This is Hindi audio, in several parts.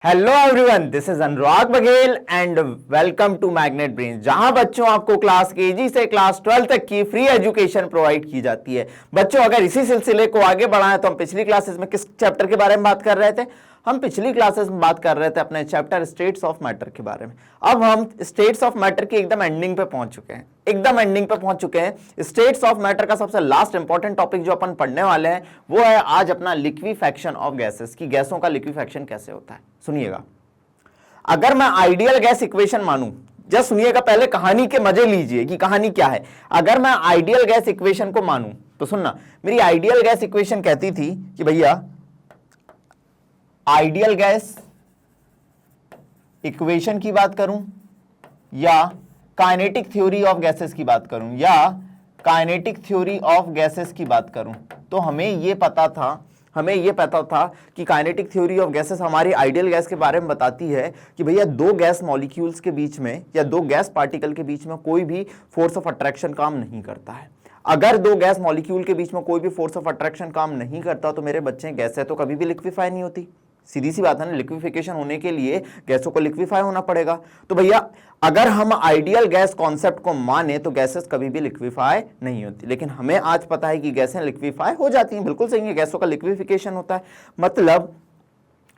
Hello everyone, this is Anurag Baghel and welcome to Magnet Brain, जहां बच्चों आपको क्लास केजी से क्लास 12 तक की फ्री एजुकेशन प्रोवाइड की जाती है। बच्चों, अगर इसी सिलसिले को आगे बढ़ाएं तो हम पिछली क्लासेस में किस चैप्टर के बारे में बात कर रहे थे? हम पिछली क्लासेस में बात कर रहे थे अपने चैप्टर स्टेट्स ऑफ मैटर के बारे में। अब हम स्टेट्स ऑफ मैटर की एकदम एंडिंग पे पहुंच चुके हैं, एकदम एंडिंग पे पहुंच चुके हैं। स्टेट्स ऑफ मैटर का सबसे लास्ट इंपॉर्टेंट टॉपिक जो अपन पढ़ने वाले हैं वो है आज अपना लिक्विफैक्शन ऑफ गैसेस, की गैसों का लिक्विफैक्शन कैसे होता है। सुनिएगा, अगर मैं आइडियल गैस इक्वेशन मानूं, जस्ट सुनिएगा, पहले कहानी के मजे लीजिए कि कहानी क्या है। अगर मैं आइडियल गैस इक्वेशन को मानूं तो सुनना, मेरी आइडियल गैस इक्वेशन कहती थी कि भैया आइडियल गैस इक्वेशन की बात करूं या काइनेटिक थ्योरी ऑफ गैसेस की बात करूं या काइनेटिक थ्योरी ऑफ गैसेस की बात करूं, तो हमें यह पता था कि काइनेटिक थ्योरी ऑफ गैसेस हमारी आइडियल गैस के बारे में बताती है कि भैया दो गैस मॉलिक्यूल्स के बीच में या दो गैस पार्टिकल के बीच में कोई भी फोर्स ऑफ अट्रैक्शन काम नहीं करता है। अगर दो गैस मॉलिक्यूल के बीच में कोई भी फोर्स ऑफ अट्रैक्शन काम नहीं करता तो मेरे बच्चे गैस है तो कभी भी लिक्विफाई नहीं होती। सीधी सी बात है ना, लिक्विफिकेशन होने के लिए गैसों को लिक्विफाई होना पड़ेगा। तो भैया अगर हम आइडियल गैस कॉन्सेप्ट को माने तो गैसेस कभी भी लिक्विफाई नहीं होती, लेकिन हमें आज पता है कि गैसें लिक्विफाई हो जाती हैं। बिल्कुल सही है, गैसों का लिक्विफिकेशन होता है। मतलब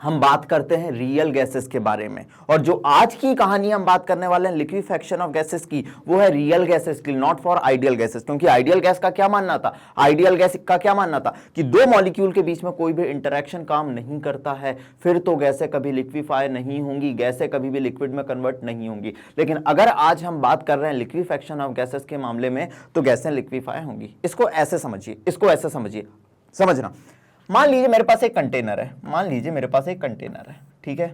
हम बात करते हैं रियल गैसेस के बारे में, और जो आज की कहानी हम बात करने वाले हैं लिक्विफैक्शन ऑफ गैसेस की, वो है रियल गैसेस की, नॉट फॉर आइडियल गैसेस। क्योंकि आइडियल गैस का क्या मानना था, आइडियल गैस का क्या मानना था कि दो मॉलिक्यूल के बीच में कोई भी इंटरेक्शन काम नहीं करता है, फिर तो गैसें कभी लिक्विफाई नहीं होंगी, गैसें कभी भी लिक्विड में कन्वर्ट नहीं होंगी। लेकिन अगर आज हम बात कर रहे हैं लिक्विफैक्शन ऑफ गैसेस के मामले में तो गैसें लिक्विफाई होंगी। इसको ऐसे समझिए, इसको ऐसे समझिए, समझना। मान लीजिए मेरे पास एक कंटेनर है, ठीक है।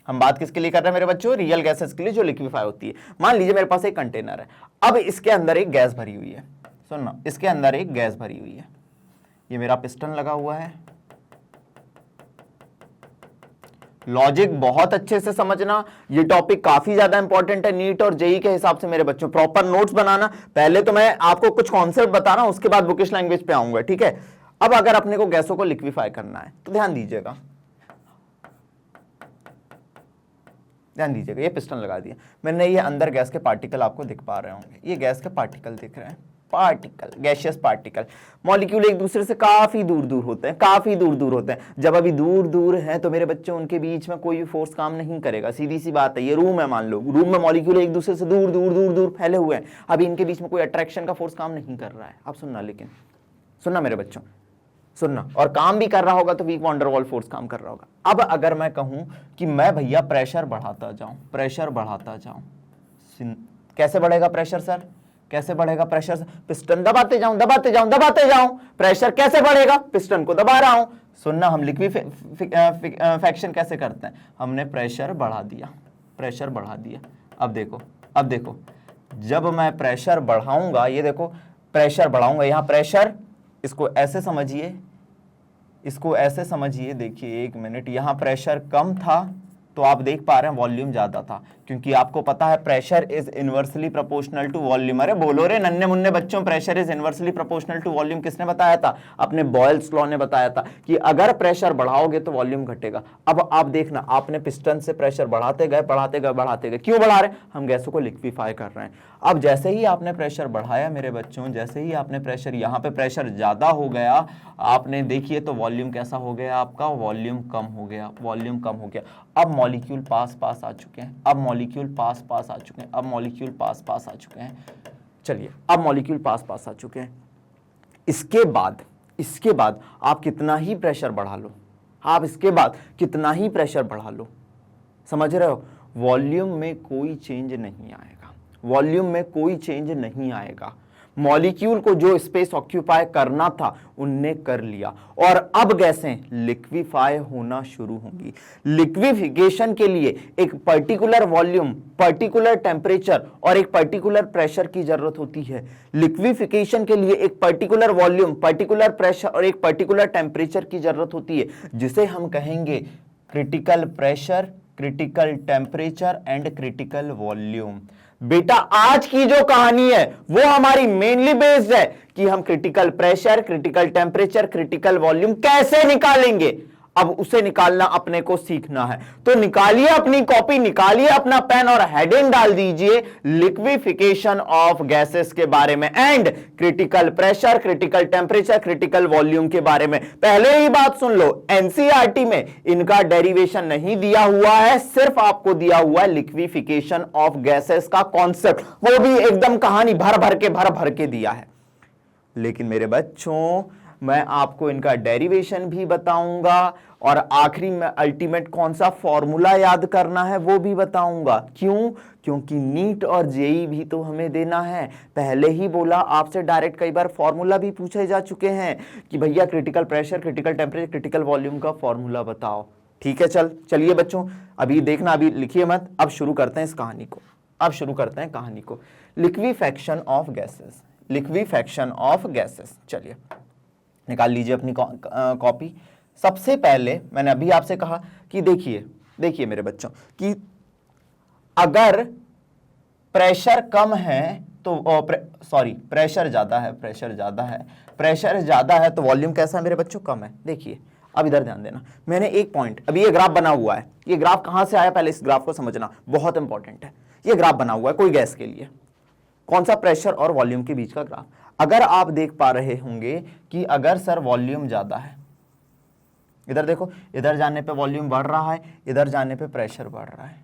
हम बात किसके लिए कर रहे हैं मेरे बच्चों? रियल गैसेस के लिए जो लिक्विफाई होती है। मान लीजिए मेरे पास एक कंटेनर है, अब इसके अंदर एक गैस भरी हुई है। सुनना, इसके अंदर एक गैस भरी हुई है, ये मेरा पिस्टन लगा हुआ है। लॉजिक बहुत अच्छे से समझना, ये टॉपिक काफी ज्यादा इंपॉर्टेंट है नीट और जेई के हिसाब से मेरे बच्चों। प्रॉपर नोट्स बनाना, पहले तो मैं आपको कुछ कॉन्सेप्ट बता रहा हूं, उसके बाद बुकिश लैंग्वेज पे आऊंगा, ठीक है। अब अगर अपने को गैसों को लिक्विफाई करना है तो ध्यान दीजिएगा, ये पिस्टन लगा दिया मैंने, ये अंदर गैस के पार्टिकल आपको दिख पा रहे होंगे, ये गैस के पार्टिकल दिख रहे हैं, पार्टिकल, गैसियस पार्टिकल। मॉलिक्यूल एक दूसरे से काफी दूर दूर होते हैं, जब अभी दूर दूर हैं तो मेरे बच्चों उनके बीच में कोई भी फोर्स काम नहीं करेगा। सीधी सी बात है, ये रूम है, मान लो रूम में मॉलिक्यूल एक दूसरे से दूर दूर दूर दूर फैले हुए हैं, अभी इनके बीच में कोई अट्रैक्शन का फोर्स काम नहीं कर रहा है। आप सुनना, लेकिन सुनना मेरे बच्चों, सुनना, और काम भी कर रहा होगा तो weak van der Waals force काम कर रहा होगा। अब अगर मैं कहूं कि मैं भैया प्रेशर बढ़ाता जाऊं, कैसे बढ़ेगा प्रेशर सर? कैसे बढ़ेगा प्रेशर? पिस्टन दबाते जाऊं, प्रेशर कैसे बढ़ेगा? पिस्टन को दबा रहा हूं। सुनना, हम लिक्विफैक्शन कैसे करते हैं? हमने प्रेशर बढ़ा दिया। अब देखो, जब मैं प्रेशर बढ़ाऊंगा, ये देखो प्रेशर बढ़ाऊंगा, यहां प्रेशर, इसको ऐसे समझिए, देखिए एक मिनट, यहां प्रेशर कम था तो आप देख पा रहे हैं वॉल्यूम ज्यादा था, क्योंकि आपको पता है pressure is inversely proportional to volume. अरे बोलो रे नन्हे मुन्ने बच्चों, pressure is inversely proportional to volume किसने बताया था? अपने बॉयल्स लॉ ने बताया था कि अगर प्रेशर बढ़ाओगे तो वॉल्यूम घटेगा। अब आप देखना, आपने पिस्टन से प्रेशर बढ़ाते गए, क्यों बढ़ा रहे? हम गैसों को लिक्विफाई कर रहे हैं। अब जैसे ही आपने प्रेशर बढ़ाया मेरे बच्चों, जैसे ही आपने प्रेशर, यहाँ पे प्रेशर ज्यादा हो गया, आपने देखिए तो वॉल्यूम कैसा हो गया आपका? वॉल्यूम कम हो गया। अब मॉलिक्यूल पास आ चुके हैं, चलिए, अब मॉलिक्यूल पास आ चुके हैं। इसके बाद आप कितना ही प्रेशर बढ़ा लो, समझ रहे हो, वॉल्यूम में कोई चेंज नहीं आएगा। मॉलिक्यूल को जो स्पेस ऑक्यूपाई करना था उनने कर लिया, और अब गैसें लिक्विफाई होना शुरू होंगी। लिक्विफिकेशन के लिए एक पर्टिकुलर वॉल्यूम, पर्टिकुलर टेम्परेचर और एक पर्टिकुलर प्रेशर की जरूरत होती है। लिक्विफिकेशन के लिए एक पर्टिकुलर वॉल्यूम, पर्टिकुलर प्रेशर और एक पर्टिकुलर टेम्परेचर की जरूरत होती है, जिसे हम कहेंगे critical pressure, critical temperature and critical volume. बेटा आज की जो कहानी है वो हमारी मेनली बेस्ड है कि हम critical pressure, critical temperature, critical volume कैसे निकालेंगे। अब उसे निकालना अपने को सीखना है। तो निकालिए अपनी कॉपी, निकालिए अपना पेन और हेडिंग डाल दीजिए लिक्विफिकेशन ऑफ गैसेस के बारे में and critical pressure, critical temperature, critical volume के बारे में। पहले ही बात सुन लो, एनसीईआरटी में इनका डेरिवेशन नहीं दिया हुआ है, सिर्फ आपको दिया हुआ है लिक्विफिकेशन ऑफ गैसेस का कॉन्सेप्ट, वो भी एकदम कहानी भर भर के दिया है। लेकिन मेरे बच्चों मैं आपको इनका डेरिवेशन भी बताऊंगा और आखिरी में अल्टीमेट कौन सा फॉर्मूला याद करना है वो भी बताऊंगा। क्यों? क्योंकि नीट और जेई भी तो हमें देना है। पहले ही बोला आपसे डायरेक्ट कई बार फॉर्मूला भी पूछे जा चुके हैं कि भैया critical pressure, critical temperature, critical volume का फॉर्मूला बताओ। ठीक है, चलिए बच्चों, अभी देखना, अभी लिखिए मत, अब शुरू करते हैं इस कहानी को। अब शुरू करते हैं कहानी को। Liquefaction of gases, liquefaction of gases. चलिए निकाल लीजिए अपनी कॉपी। सबसे पहले मैंने अभी आपसे कहा कि देखिए मेरे बच्चों कि अगर प्रेशर कम है तो प्रेशर ज्यादा है, प्रेशर ज्यादा है तो वॉल्यूम कैसा है मेरे बच्चों? कम है। देखिए अब इधर ध्यान देना, मैंने एक पॉइंट, अभी ये ग्राफ बना हुआ है, ये ग्राफ कहां से आया पहले इस ग्राफ को समझना, बहुत इंपॉर्टेंट है। ये ग्राफ बना हुआ है कोई गैस के लिए, कौन सा? प्रेशर और वॉल्यूम के बीच का ग्राफ। अगर आप देख पा रहे होंगे कि अगर सर वॉल्यूम ज्यादा है, इधर देखो, इधर जाने पे वॉल्यूम बढ़ रहा है, इधर जाने पे प्रेशर बढ़ रहा है।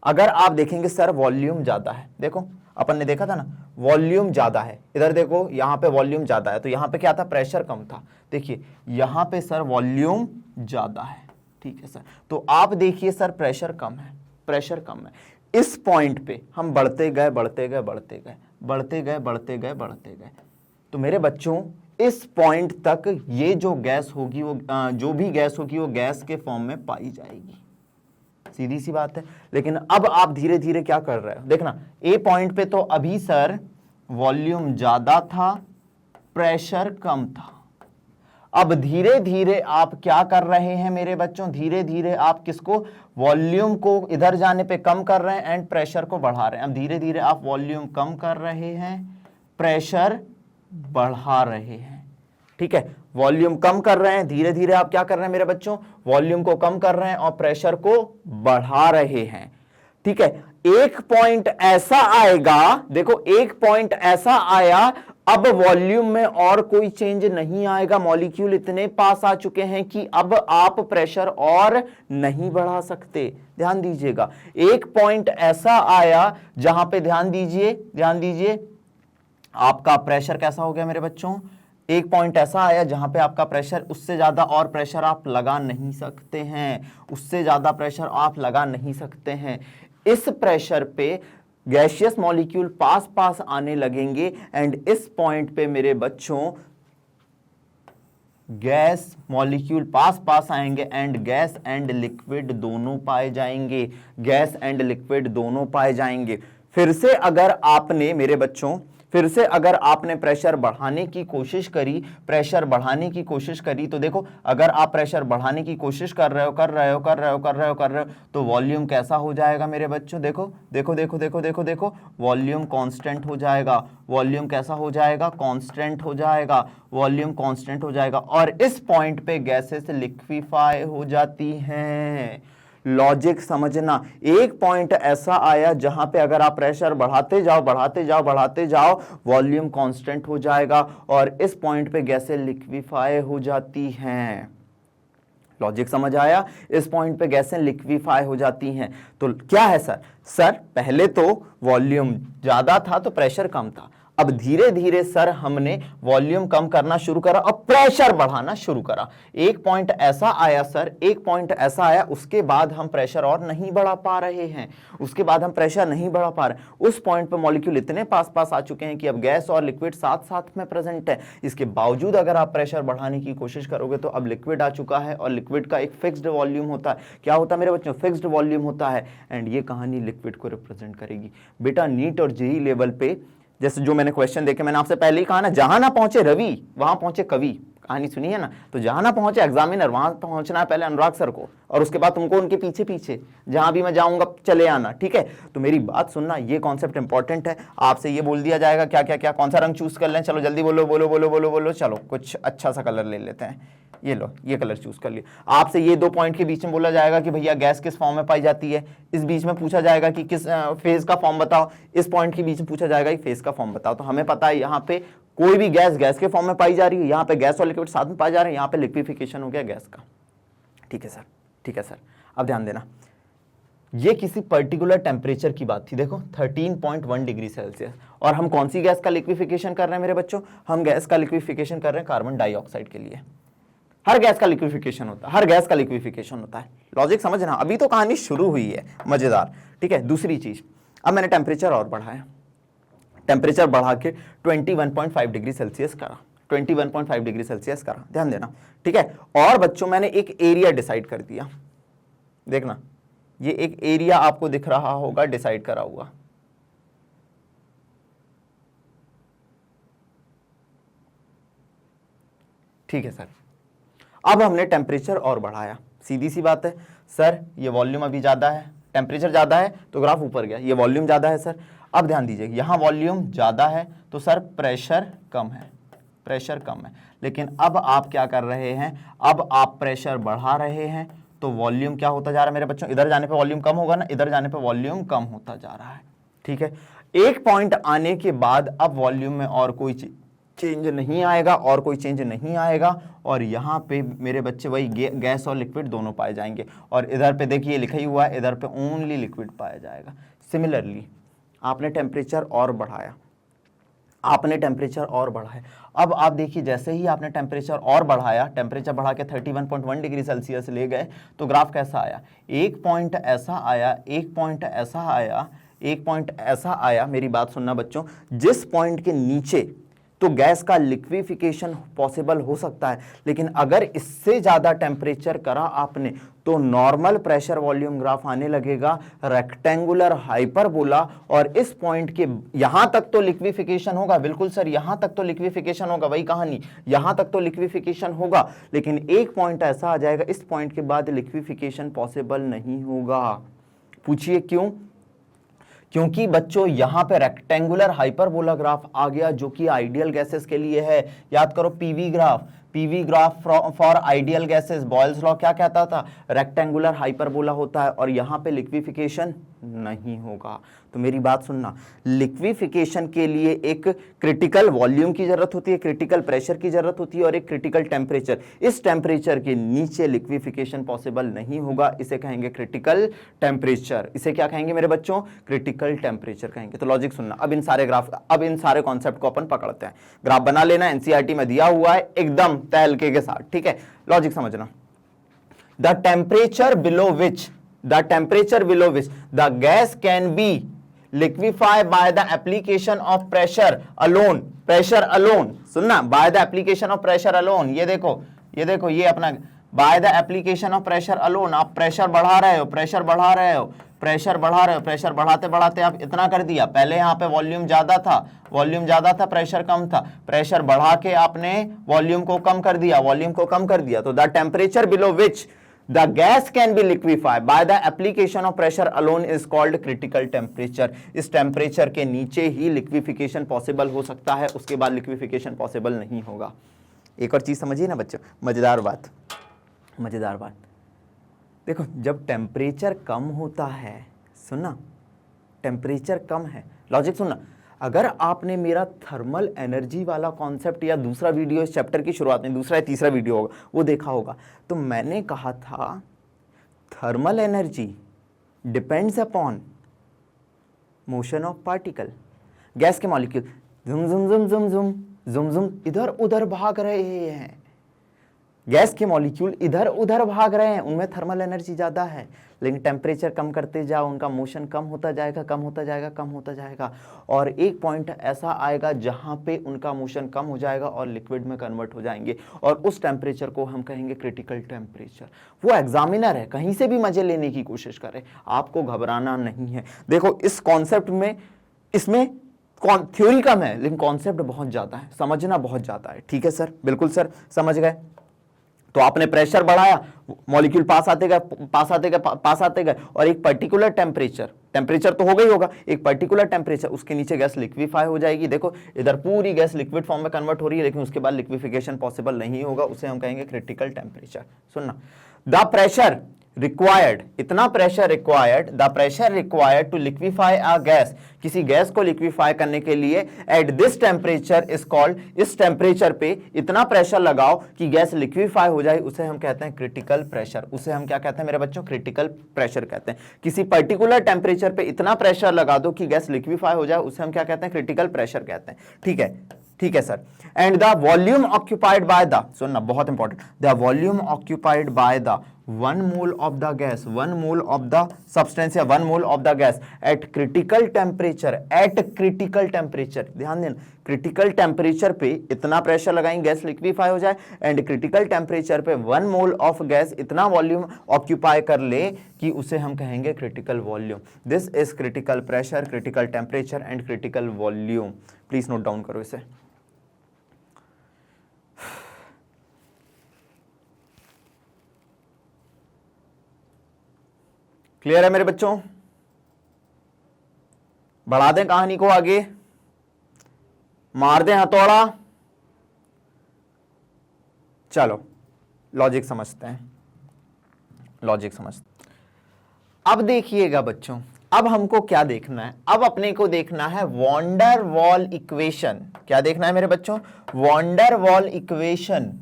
अगर आप देखेंगे सर वॉल्यूम ज्यादा है, देखो अपन ने देखा था ना, वॉल्यूम ज्यादा है, इधर देखो यहां पे वॉल्यूम ज्यादा है, तो यहां पे क्या था? प्रेशर कम था। देखिए यहां पे सर वॉल्यूम ज्यादा है, ठीक है सर, तो आप देखिए सर प्रेशर कम है, प्रेशर कम है। इस पॉइंट पे हम बढ़ते गए, तो मेरे बच्चों इस पॉइंट तक ये जो गैस होगी वो जो भी गैस होगी वो गैस के फॉर्म में पाई जाएगी, सीधी सी बात है। लेकिन अब आप धीरे धीरे क्या कर रहे हो, देखना ए पॉइंट पे तो अभी सर वॉल्यूम ज्यादा था, प्रेशर कम था। अब धीरे धीरे आप क्या कर रहे हैं मेरे बच्चों? धीरे धीरे आप किसको? वॉल्यूम को इधर जाने पे कम कर रहे हैं एंड प्रेशर को बढ़ा रहे हैं। अब धीरे धीरे आप वॉल्यूम कम कर रहे हैं, प्रेशर बढ़ा रहे हैं, ठीक है, वॉल्यूम कम कर रहे हैं, धीरे धीरे आप क्या कर रहे हैं मेरे बच्चों? वॉल्यूम को कम कर रहे हैं और प्रेशर को बढ़ा रहे हैं, ठीक है। एक पॉइंट ऐसा आएगा, देखो एक पॉइंट ऐसा आया, अब वॉल्यूम में और कोई चेंज नहीं आएगा, मॉलिक्यूल इतने पास आ चुके हैं कि अब आप प्रेशर और नहीं बढ़ा सकते। ध्यान दीजिएगा, एक पॉइंट ऐसा आया जहां पे ध्यान दीजिए आपका प्रेशर कैसा हो गया मेरे बच्चों? एक पॉइंट ऐसा आया जहां पे आपका प्रेशर, उससे ज्यादा और प्रेशर आप लगा नहीं सकते हैं, उससे ज्यादा प्रेशर आप लगा नहीं सकते हैं। इस प्रेशर पे गैसियस मॉलिक्यूल पास आने लगेंगे एंड इस पॉइंट पे मेरे बच्चों गैस मॉलिक्यूल पास आएंगे एंड गैस एंड लिक्विड दोनों पाए जाएंगे, गैस एंड लिक्विड दोनों पाए जाएंगे। फिर से अगर आपने मेरे बच्चों प्रेशर बढ़ाने की कोशिश करी, तो देखो अगर आप प्रेशर बढ़ाने की कोशिश कर रहे हो तो वॉल्यूम कैसा हो जाएगा मेरे बच्चों? देखो वॉल्यूम कांस्टेंट हो जाएगा, वॉल्यूम कैसा हो जाएगा? कांस्टेंट हो जाएगा, वॉल्यूम कांस्टेंट हो जाएगा और इस पॉइंट पे गैसेस लिक्विफाई हो जाती हैं। लॉजिक समझना, एक पॉइंट ऐसा आया जहां पे अगर आप प्रेशर बढ़ाते जाओ वॉल्यूम कांस्टेंट हो जाएगा और इस पॉइंट पे गैसें लिक्विफाई हो जाती हैं। लॉजिक समझ आया? इस पॉइंट पे गैसें लिक्विफाई हो जाती हैं। तो क्या है सर पहले तो वॉल्यूम ज्यादा था तो प्रेशर कम था, अब धीरे धीरे सर हमने वॉल्यूम कम करना शुरू करा और प्रेशर बढ़ाना शुरू करा। एक पॉइंट ऐसा आया उसके बाद हम प्रेशर और नहीं बढ़ा पा रहे हैं, उस पॉइंट पे मॉलिक्यूल इतने पास आ चुके हैं कि अब गैस और लिक्विड साथ में प्रेजेंट है। इसके बावजूद अगर आप प्रेशर बढ़ाने की कोशिश करोगे तो अब लिक्विड आ चुका है और लिक्विड का एक फिक्स्ड वॉल्यूम होता है। क्या होता है मेरे बच्चों? फिक्स्ड वॉल्यूम होता है एंड ये कहानी लिक्विड को रिप्रेजेंट करेगी। बेटा नीट और जेईई लेवल पे जैसे जो मैंने क्वेश्चन देखे, मैंने आपसे पहले ही कहा ना, जहां ना पहुंचे रवि वहां पहुंचे कवि। कहानी सुनी है ना। तो जहां ना पहुंचे एग्जामिनर, वहां पहुंचना है पहले अनुराग सर को, और उसके बाद तुमको उनके पीछे पीछे जहां भी मैं जाऊंगा चले आना, ठीक है। तो मेरी बात सुनना, ये कॉन्सेप्ट इंपॉर्टेंट है। आपसे ये बोल दिया जाएगा क्या क्या क्या, कौन सा रंग चूज कर लें, चलो जल्दी बोलो बोलो बोलो बोलो बोलो, चलो कुछ अच्छा सा कलर ले लेते हैं, ये लो ये कलर चूज कर लिया। आपसे ये 2 पॉइंट के बीच में बोला जाएगा कि भैया गैस किस फॉर्म में पाई जाती है, इस बीच में पूछा जाएगा कि किस फेज का फॉर्म बताओ, इस पॉइंट के बीच में पूछा जाएगा कि फेज का फॉर्म बताओ। तो हमें पता है यहाँ पे कोई भी गैस गैस के फॉर्म में पाई जा रही है, यहाँ पे गैस और लिक्विड साथ में पाए जा रहे हैं, यहाँ पे लिक्विफिकेशन हो गया गैस का। ठीक है सर, ठीक है सर। अब ध्यान देना, ये किसी पर्टिकुलर टेम्परेचर की बात थी, देखो 13.1 डिग्री सेल्सियस, और हम कौन सी गैस का लिक्विफिकेशन कर रहे हैं मेरे बच्चों, हम गैस का लिक्विफिकेशन कर रहे हैं कार्बन डाइऑक्साइड के लिए। हर गैस का लिक्विफिकेशन होता है, हर गैस का लिक्विफिकेशन होता है। लॉजिक समझना, अभी तो कहानी शुरू हुई है, मजेदार। ठीक है, दूसरी चीज, अब मैंने टेम्परेचर और बढ़ाया, टेम्परेचर बढ़ा के 21.5 डिग्री सेल्सियस करा, 21.5 डिग्री सेल्सियस करा, ध्यान देना, ठीक है। और बच्चों मैंने एक एरिया डिसाइड कर दिया, देखना ये एक एरिया आपको दिख रहा होगा डिसाइड करा हुआ, ठीक है सर। अब हमने टेम्परेचर और बढ़ाया, सीधी सी बात है सर, ये वॉल्यूम अभी ज्यादा है, टेम्परेचर ज्यादा है तो ग्राफ ऊपर गया, ये वॉल्यूम ज्यादा है सर। अब ध्यान दीजिए, यहां वॉल्यूम ज्यादा है तो सर प्रेशर कम है, प्रेशर कम है। लेकिन अब आप क्या कर रहे हैं, अब आप प्रेशर बढ़ा रहे हैं तो वॉल्यूम क्या होता जा रहा है मेरे बच्चों, इधर जाने पे वॉल्यूम कम होगा ना, इधर जाने पे वॉल्यूम कम होता जा रहा है, ठीक है। एक पॉइंट आने के बाद अब वॉल्यूम में और कोई चेंज नहीं आएगा, और कोई चेंज नहीं आएगा, और यहाँ पे मेरे बच्चे वही गैस और लिक्विड दोनों पाए जाएंगे, और इधर पे देखिए लिखा ही हुआ है, इधर पे ओनली लिक्विड पाया जाएगा। सिमिलरली आपने टेम्परेचर और बढ़ाया, आपने टेम्परेचर और बढ़ाया, अब आप देखिए जैसे ही आपने टेम्परेचर और बढ़ाया, टेम्परेचर बढ़ा के 31.1 डिग्री सेल्सियस ले गए तो ग्राफ कैसा आया, एक पॉइंट ऐसा आया, एक पॉइंट ऐसा आया, एक पॉइंट ऐसा आया। मेरी बात सुनना बच्चों, जिस पॉइंट के नीचे तो गैस का लिक्विफिकेशन पॉसिबल हो सकता है, लेकिन अगर इससे ज्यादा टेम्परेचर करा आपने तो नॉर्मल प्रेशर वॉल्यूम ग्राफ आने लगेगा, रेक्टेंगुलर हाइपरबोला, और इस पॉइंट के यहां तक तो लिक्विफिकेशन होगा, बिल्कुल सर यहां तक तो लिक्विफिकेशन होगा, वही कहानी, यहां तक तो लिक्विफिकेशन होगा, लेकिन एक पॉइंट ऐसा आ जाएगा, इस पॉइंट के बाद लिक्विफिकेशन पॉसिबल नहीं होगा। पूछिए क्यों, क्योंकि बच्चों यहां पे रेक्टेंगुलर हाइपरबोला ग्राफ आ गया, जो कि आइडियल गैसेस के लिए है। याद करो PV graph, PV graph for ideal gases, Boyle's law क्या कहता था, रेक्टेंगुलर हाइपरबोला होता है, और यहां पे लिक्विफिकेशन नहीं होगा। तो मेरी बात सुनना, लिक्विफिकेशन के लिए एक क्रिटिकल वॉल्यूम की जरूरत होती है, क्रिटिकल प्रेशर की जरूरत होती है, और एक क्रिटिकल टेम्परेचर। इस टेम्परेचर के नीचे लिक्विफिकेशन पॉसिबल नहीं होगा, इसे कहेंगे क्रिटिकल टेम्परेचर। इसे क्या कहेंगे मेरे बच्चों, क्रिटिकल टेम्परेचर कहेंगे। तो लॉजिक सुनना, अब इन सारे ग्राफ, अब इन सारे कॉन्सेप्ट को अपन पकड़ते हैं। ग्राफ बना लेना, एनसीईआरटी में दिया हुआ है एकदम तहलके के साथ, ठीक है। लॉजिक समझना, the temperature below which the gas can be liquefied by the application of pressure alone, सुनना, by the application of pressure alone। ये देखो ये अपना by the application of pressure alone, आप प्रेशर बढ़ा रहे हो, प्रेशर बढ़ाते बढ़ाते आप इतना कर दिया, पहले यहाँ पे वॉल्यूम ज्यादा था, प्रेशर कम था, प्रेशर बढ़ा के आपने वॉल्यूम को कम कर दिया, तो the temperature below which the gas can be liquefied by the application of pressure alone is called critical temperature। इस टेम्परेचर के नीचे ही लिक्विफिकेशन पॉसिबल हो सकता है, उसके बाद लिक्विफिकेशन पॉसिबल नहीं होगा। एक और चीज समझिए ना बच्चों, मजेदार बात, देखो जब टेम्परेचर कम होता है, सुनना, टेम्परेचर कम है, लॉजिक सुनना, अगर आपने मेरा थर्मल एनर्जी वाला कॉन्सेप्ट या दूसरा वीडियो इस चैप्टर की शुरुआत में, दूसरा या तीसरा वीडियो होगा, वो देखा होगा, तो मैंने कहा था thermal energy depends upon motion of particle. Gas के मॉलिक्यूल जुम जुम जुम जुम जुम जुम जुम इधर उधर भाग रहे हैं, गैस के मॉलिक्यूल इधर उधर भाग रहे हैं, उनमें थर्मल एनर्जी ज्यादा है, लेकिन टेम्परेचर कम करते जाओ उनका मोशन कम होता जाएगा, और एक पॉइंट ऐसा आएगा जहां पे उनका मोशन कम हो जाएगा और लिक्विड में कन्वर्ट हो जाएंगे, और उस टेम्परेचर को हम कहेंगे क्रिटिकल टेम्परेचर। वो एग्जामिनर है, कहीं से भी मजे लेने की कोशिश करे, आपको घबराना नहीं है। देखो इस कॉन्सेप्ट में, इसमें थ्योरी कम है लेकिन कॉन्सेप्ट बहुत ज्यादा है, समझना बहुत ज्यादा है। ठीक है सर, बिल्कुल सर, समझ गए। तो आपने प्रेशर बढ़ाया, मॉलिक्यूल पास आते गए पास आते गए पास आते गए, और एक पर्टिकुलर टेम्परेचर तो हो गई होगा, एक पर्टिकुलर टेम्परेचर, उसके नीचे गैस लिक्विफाई हो जाएगी। देखो इधर पूरी गैस लिक्विड फॉर्म में कन्वर्ट हो रही है, लेकिन उसके बाद लिक्विफिकेशन पॉसिबल नहीं होगा, उसे हम कहेंगे क्रिटिकल टेम्परेचर। सुनना, द प्रेशर रिक्वायर्ड, इतना pressure required, the pressure required to liquefy a gas, किसी गैस को लिक्विफाई करने के लिए at this temperature is called, इस टेम्परेचर पे इतना प्रेशर लगाओ कि गैस लिक्विफाई हो जाए, उसे हम कहते हैं क्रिटिकल प्रेशर। उसे हम क्या कहते हैं मेरे बच्चों? क्रिटिकल प्रेशर कहते हैं। किसी पर्टिकुलर टेम्परेचर पे इतना प्रेशर लगा दो कि गैस लिक्विफाई हो जाए, उसे हम क्या कहते हैं? क्रिटिकल प्रेशर कहते हैं। ठीक है, ठीक है sir. And the volume occupied by the, सुनना बहुत important, the volume occupied by the 1 mole of the gas, 1 mole of the substance या 1 mole of the gas at critical temperature, eight critical temperature, ध्यान देना, क्रिटिकल टेम्परेचर पे इतना प्रेशर लगाएंगे गैस लिक्विफाई हो जाए, एंड क्रिटिकल टेम्परेचर पे 1 मोल ऑफ गैस इतना वॉल्यूम ऑक्यूपाई कर ले कि उसे हम कहेंगे critical volume. This is critical pressure, critical temperature and critical volume. Please note down करो इसे। क्लियर है मेरे बच्चों? बढ़ा दें कहानी को आगे, मार दें हथौड़ा, चलो लॉजिक समझते हैं, लॉजिक समझते। अब देखिएगा बच्चों, अब हमको क्या देखना है? अब अपने को देखना है वॉन डर वॉल इक्वेशन। क्या देखना है मेरे बच्चों? Van der Waal equation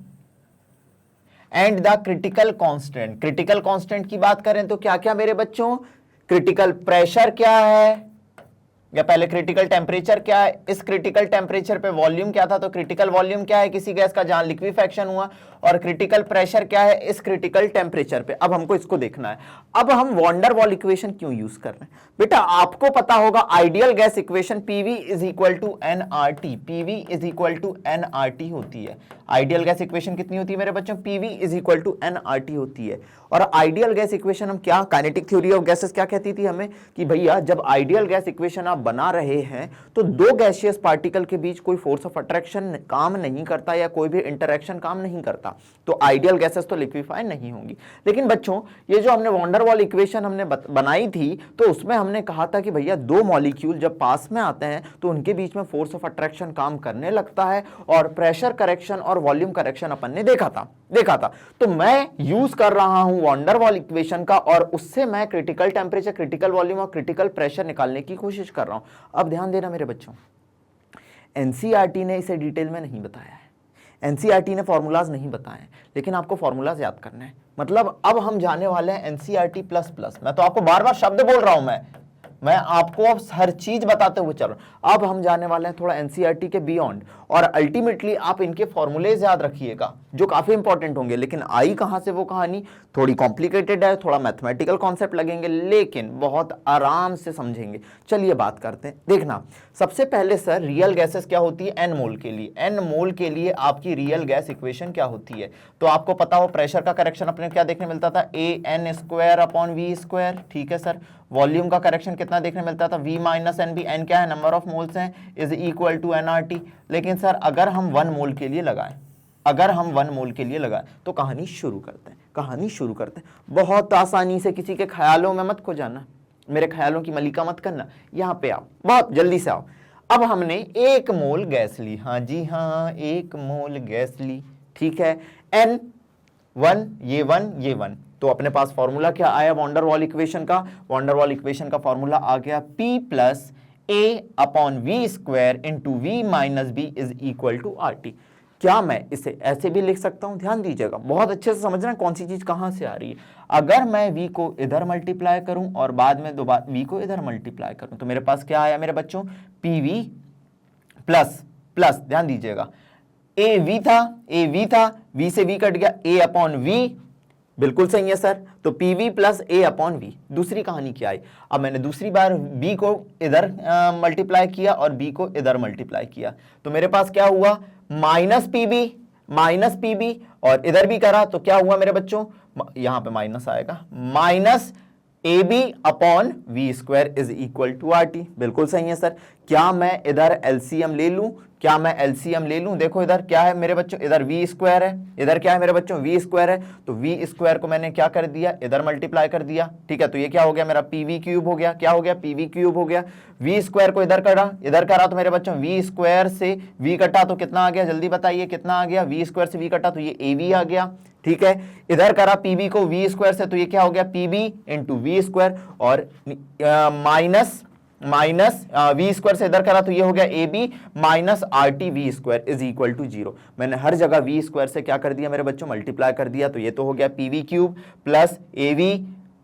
and the critical constant. Critical constant की बात करें तो क्या क्या मेरे बच्चों? क्रिटिकल प्रेशर क्या है, या पहले क्रिटिकल टेम्परेचर क्या है, इस क्रिटिकल टेम्परेचर पे वॉल्यूम क्या था, तो क्रिटिकल वॉल्यूम क्या है किसी गैस का जहां लिक्विफेक्शन हुआ, और क्रिटिकल प्रेशर क्या है इस क्रिटिकल टेम्परेचर पे। अब हमको इसको देखना है। अब हम वॉन डर वॉल इक्वेशन क्यों यूज कर रहे हैं बेटा? आपको पता होगा ideal gas equation PV is equal to NRT, PV is equal to NRT होती है। आइडियल गैस इक्वेशन कितनी होती है मेरे बच्चों? PV is equal to NRT होती है। और आइडियल गैस इक्वेशन हम क्या, काइनेटिक थ्योरी ऑफ गैसेस क्या कहती थी हमें कि भैया जब आइडियल गैस इक्वेशन आप बना रहे हैं तो दो गैसियस पार्टिकल के बीच कोई फोर्स ऑफ अट्रैक्शन काम नहीं करता या कोई भी इंटरैक्शन काम नहीं करता, तो आइडियल गैसेस तो लिक्विफाई नहीं होंगी। लेकिन बच्चों ये जो हमने वॉन डर वॉल इक्वेशन हमने बनाई थी, तो उसमें हमने कहा था कि भैया दो मॉलिक्यूल जब पास में आते हैं तो उनके बीच में फोर्स ऑफ अट्रैक्शन काम करने लगता है, और प्रेशर करेक्शन और वॉल्यूम करेक्शन अपन ने देखा था। तो मैं यूज कर रहा हूं वॉन डर वॉल इक्वेशन का, और उससे मैं क्रिटिकल टेम्परेचर, क्रिटिकल वॉल्यूम और क्रिटिकल प्रेशर निकालने की कोशिश कर रहा हूं। अब ध्यान देना मेरे बच्चों, एनसीईआरटी ने इसे डिटेल में नहीं बताया है, एनसीईआरटी ने फॉर्मूलाज नहीं बताए, लेकिन आपको फॉर्मूलाज याद करना है। मतलब अब हम जाने वाले हैं एनसीईआरटी प्लस प्लस। मैं तो आपको बार बार शब्द बोल रहा हूं, मैं आपको अब हर चीज बताते हुए चल रहा हूं। अब हम जाने वाले हैं थोड़ा एनसीईआरटी के बियॉन्ड, और अल्टीमेटली आप इनके फॉर्मूलेज याद रखिएगा जो काफी इंपॉर्टेंट होंगे। लेकिन आई कहां से वो कहानी थोड़ी कॉम्प्लिकेटेड है, थोड़ा मैथमेटिकल कॉन्सेप्ट लगेंगे, लेकिन बहुत आराम से समझेंगे। चलिए बात करते हैं। देखना, सबसे पहले सर रियल गैसेस क्या होती है एन मोल के लिए? एन मोल के लिए आपकी रियल गैस इक्वेशन क्या होती है? तो आपको पता हो प्रेशर का करेक्शन अपने क्या देखने मिलता था? A N square upon we square. ठीक है सर। वॉल्यूम का करेक्शन कितना देखने मिलता था? v minus N B, N क्या है? नंबर ऑफ मोल्स हैं, इज इक्वल टू एनआरटी। लेकिन सर अगर हम 1 मोल के लिए लगाएं, अगर हम 1 मोल के लिए लगाएं तो कहानी शुरू करते हैं, कहानी शुरू करते हैं बहुत आसानी से। किसी के ख्यालों में मत खो जाना, मेरे ख्यालों की मलिका मत करना, यहां पे आओ, बहुत जल्दी से आओ। अब हमने 1 मोल गैस ली, हाँ जी हाँ 1 मोल गैस ली, ठीक है। n 1, ये 1, ये 1, तो अपने पास फॉर्मूला क्या आया वॉन डर वॉल इक्वेशन का? वॉन डर वॉल इक्वेशन का फॉर्मूला आ गया P plus A upon we square into V minus B is equal to are T. क्या मैं इसे ऐसे भी लिख सकता हूं? ध्यान दीजिएगा, बहुत अच्छे से समझना कौन सी चीज कहां से आ रही है। अगर मैं v को इधर मल्टीप्लाई करूं और बाद में दोबारा v को इधर मल्टीप्लाई करूं, तो मेरे पास क्या आया मेरे बच्चों? pv प्लस प्लस, ध्यान दीजिएगा, ए वी था, v से v कट गया, a अपॉन v, बिल्कुल सही है सर। तो पीवी प्लस ए अपॉन वी। दूसरी कहानी क्या आई? अब मैंने दूसरी बार बी को इधर मल्टीप्लाई किया और बी को इधर मल्टीप्लाई किया, तो मेरे पास क्या हुआ? माइनस पीबी, और इधर भी करा तो क्या हुआ मेरे बच्चों? यहां पे माइनस आएगा, minus a b upon we square is equal to are t. बिल्कुल सही है सर। क्या मैं इधर एलसीएम ले लूं? क्या मैं एलसीएम ले लूं? देखो इधर क्या है मेरे बच्चों, इधर वी स्क्वायर है, इधर क्या है मेरे बच्चों, वी स्क्वायर है। तो वी स्क्वायर को मैंने क्या कर दिया, इधर मल्टीप्लाई कर दिया, ठीक है। तो ये क्या हो गया मेरा, पीवी क्यूब हो गया। क्या हो गया, पीवी क्यूब हो गया। वी स्क्वायर को इधर करा तो मेरे बच्चों वी स्क्वायर से वी कटा तो कितना आ गया, जल्दी बताइए कितना आ गया। वी स्क्वायर से वी कटा तो ये ए वी आ गया, ठीक है। इधर करा पीबी को वी स्क्वायर से तो ये क्या हो गया, पीबी इंटू वी स्क्वायर, और माइनस वी स्क्वायर से इधर करा तो ये हो गया a b minus r t v square is equal to 0। मैंने हर जगह वी स्क्वायर से क्या कर दिया मेरे बच्चों, मल्टीप्लाई कर दिया। तो ये तो हो गया pv cube plus a v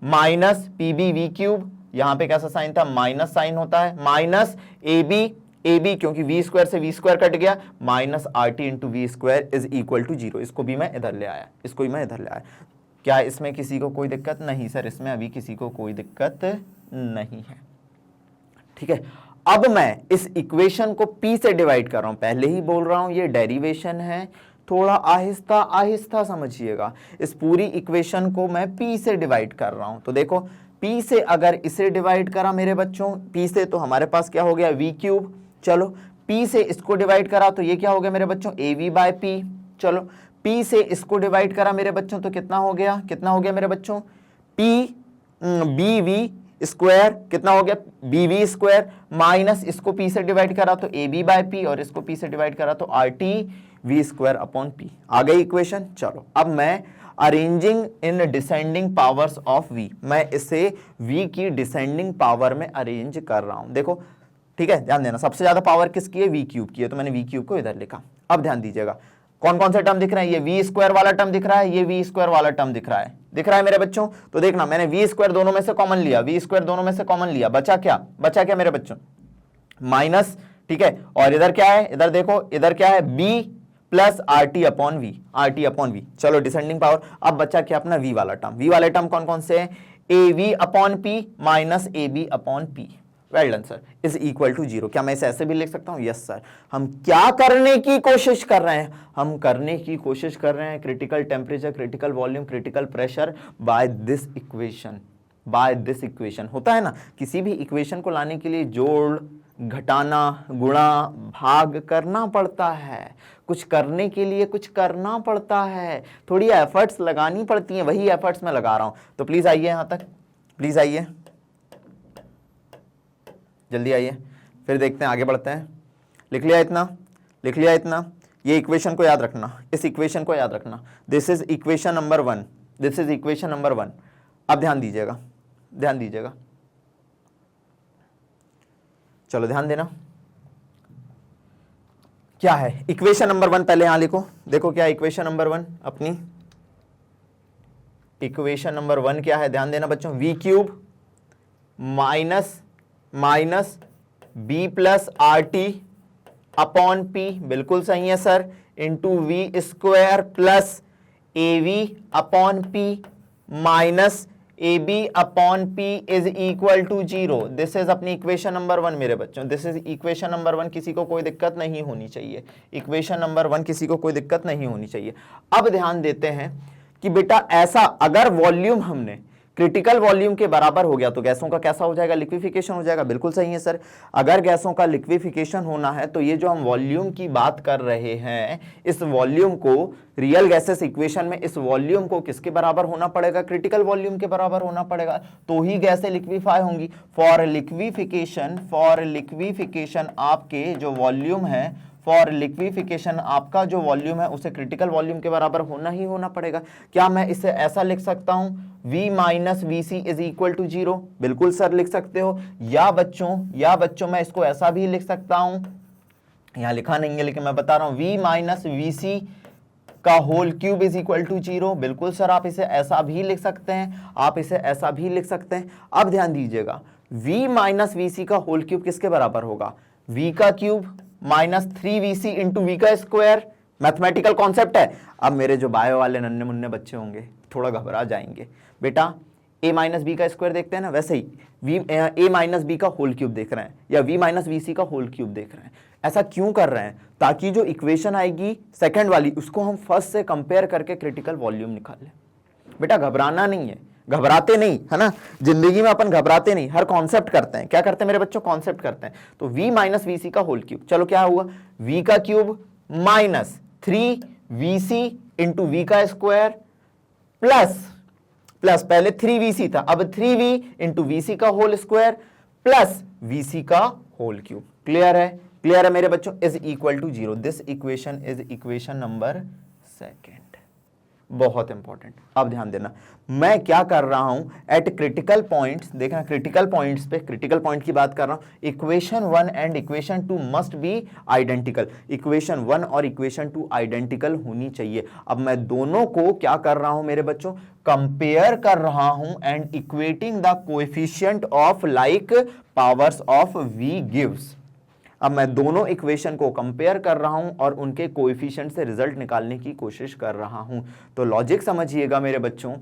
minus pb v cube. यहां पे कैसा साइन था, माइनस साइन होता है, माइनस ए बी क्योंकि वी स्क्वायर से वी स्क्वायर कट गया, minus r t into v square is equal to 0। इसको भी मैं इधर ले आया, इसको भी मैं इधर ले आया। क्या इसमें किसी को कोई दिक्कत? नहीं सर, इसमें अभी किसी को कोई दिक्कत नहीं है, ठीक है। अब मैं इस इक्वेशन को p से डिवाइड कर रहा हूं, पहले ही बोल रहा हूं ये डेरिवेशन है, थोड़ा आहिस्ता आहिस्ता समझिएगा। इस पूरी इक्वेशन को मैं p से डिवाइड कर रहा हूं। तो देखो p से अगर इसे डिवाइड करा मेरे बच्चों, p से, तो हमारे पास क्या हो गया, v क्यूब। चलो p से इसको डिवाइड करा तो ये क्या हो गया मेरे बच्चों, av बाय p। चलो p से इसको डिवाइड करा मेरे बच्चों तो कितना हो गया, कितना हो गया मेरे बच्चों, p bv स्क्वायर, कितना हो गया, bv स्क्वायर, माइनस इसको p से डिवाइड करा तो ab बाय p, और इसको p से डिवाइड करा तो rt v square upon p। आ गई इक्वेशन। चलो अब मैं arranging in descending powers of v, मैं इसे v की डिसेंडिंग पावर में अरेंज कर रहा हूं। देखो ठीक है, ध्यान देना, सबसे ज्यादा पावर किसकी है, v क्यूब की है, तो मैंने v क्यूब को इधर लिखा। अब ध्यान दीजिएगा कौन कौन से टर्म दिख रहे हैं, ये वी स्क्वायर वाला टर्म दिख रहा है, ये वी स्क्वायर वाला टर्म दिख रहा है मेरे बच्चों। तो देखना मैंने वी स्क्वायर दोनों में से कॉमन लिया, वी स्क्वायर दोनों में से कॉमन लिया, बचा क्या मेरे बच्चों, माइनस, ठीक है। और इधर क्या है, इधर देखो, इधर क्या है, b plus r t upon v. चलो डिसेंडिंग पावर। अब बचा क्या अपना वी वाला टर्म कौन कौन से है, a v upon p minus a b upon p. Well done sir, is equal to 0। क्या मैं इसे ऐसे भी लिख सकता हूं, यस सर। हम क्या करने की कोशिश कर रहे हैं, हम करने की कोशिश कर रहे हैं critical temperature, critical volume, critical pressure by this equation. होता है ना, किसी भी इक्वेशन को लाने के लिए जोड़, घटाना, गुणा, भाग करना पड़ता है। कुछ करने के लिए कुछ करना पड़ता है, थोड़ी एफर्ट्स लगानी पड़ती हैं, वही एफर्ट्स मैं लगा रहा हूं। तो प्लीज आइए यहां तक, प्लीज आइए, जल्दी आइए, फिर देखते हैं, आगे बढ़ते हैं। लिख लिया इतना, ये इक्वेशन को याद रखना, इस इक्वेशन को याद रखना। This is equation number 1। अब ध्यान दीजिएगा, चलो ध्यान देना, क्या है इक्वेशन नंबर 1, पहले यहां लिखो। देखो क्या इक्वेशन नंबर 1, अपनी इक्वेशन नंबर 1 क्या है, ध्यान देना बच्चों, v cube minus b plus r t upon p, बिल्कुल सही है sir, into v square plus a v upon p minus a b upon p is equal to 0। This is अपनी इक्वेशन नंबर 1 मेरे बच्चों, दिस इज इक्वेशन नंबर 1। किसी को कोई दिक्कत नहीं होनी चाहिए, इक्वेशन नंबर 1 किसी को कोई दिक्कत नहीं होनी चाहिए। अब ध्यान देते हैं कि बेटा ऐसा अगर वॉल्यूम हमने क्रिटिकल वॉल्यूम के बराबर हो गया तो गैसों का कैसा हो जाएगा, लिक्विफिकेशन हो जाएगा। बिल्कुल सही है सर, अगर गैसों का लिक्विफिकेशन होना है तो ये जो हम वॉल्यूम की बात कर रहे हैं, इस वॉल्यूम को रियल गैसेस इक्वेशन में इस वॉल्यूम को किसके बराबर होना पड़ेगा, क्रिटिकल वॉल्यूम के बराबर होना पड़ेगा, तो ही गैसें लिक्विफाई होंगी। फॉर लिक्विफिकेशन आपके जो वॉल्यूम है, फॉर लिक्विफिकेशन आपका जो वॉल्यूम है उसे क्रिटिकल वॉल्यूम के बराबर होना ही होना पड़ेगा। क्या मैं इसे ऐसा लिख सकता हूं, V minus v c is equal to 0? बिल्कुल सर लिख सकते हो। या बच्चों मैं इसको ऐसा भी लिख सकता हूं, यहां लिखा नहीं है लेकिन मैं बता रहा हूं, V माइनस वी सी का whole cube is equal to 0। बिल्कुल सर, आप इसे ऐसा भी लिख सकते हैं, अब ध्यान दीजिएगा, V माइनस वी सी का होल क्यूब किसके बराबर होगा, V का cube minus 3VC into v का स्क्वायर। मैथमेटिकल कॉन्सेप्ट है। अब मेरे जो बायो वाले नन्हे मुन्ने बच्चे होंगे थोड़ा घबरा जाएंगे, बेटा a माइनस बी का स्क्वायर देखते हैं ना, वैसे ही a माइनस बी का होल क्यूब देख रहे हैं, या v माइनस वी सी का होल क्यूब देख रहे हैं। ऐसा क्यों कर रहे हैं, ताकि जो इक्वेशन आएगी सेकंड वाली उसको हम फर्स्ट से कंपेयर करके क्रिटिकल वॉल्यूम निकाल लें। बेटा घबराना नहीं है, घबराते नहीं, है ना, जिंदगी में अपन घबराते नहीं, हर कॉन्सेप्ट करते हैं। क्या करते हैं मेरे बच्चों? कॉन्सेप्ट करते हैं। तो v माइनस वीसी का होल क्यूब, चलो क्या हुआ, v का cube minus 3vc into v का स्क्वायर प्लस पहले 3vc था, अब 3v इंटू वीसी का होल स्क्वायर प्लस vc का होल क्यूब। क्लियर है? क्लियर है मेरे बच्चों? Is equal to 0। This equation is equation number 2। बहुत इंपॉर्टेंट। अब ध्यान देना, मैं क्या कर रहा हूं, एट क्रिटिकल पॉइंट्स, देखना क्रिटिकल पॉइंट्स पे, क्रिटिकल पॉइंट की बात कर रहा हूं, equation 1 and equation 2 must be identical. Equation 1 और इक्वेशन 2 आइडेंटिकल होनी चाहिए। अब मैं दोनों को क्या कर रहा हूं मेरे बच्चों, कंपेयर कर रहा हूं and equating the coefficient of like powers of v gives. अब मैं दोनों इक्वेशन को कंपेयर कर रहा हूं और उनके कोएफिशिएंट से रिजल्ट निकालने की कोशिश कर रहा हूं। तो लॉजिक समझिएगा मेरे बच्चों,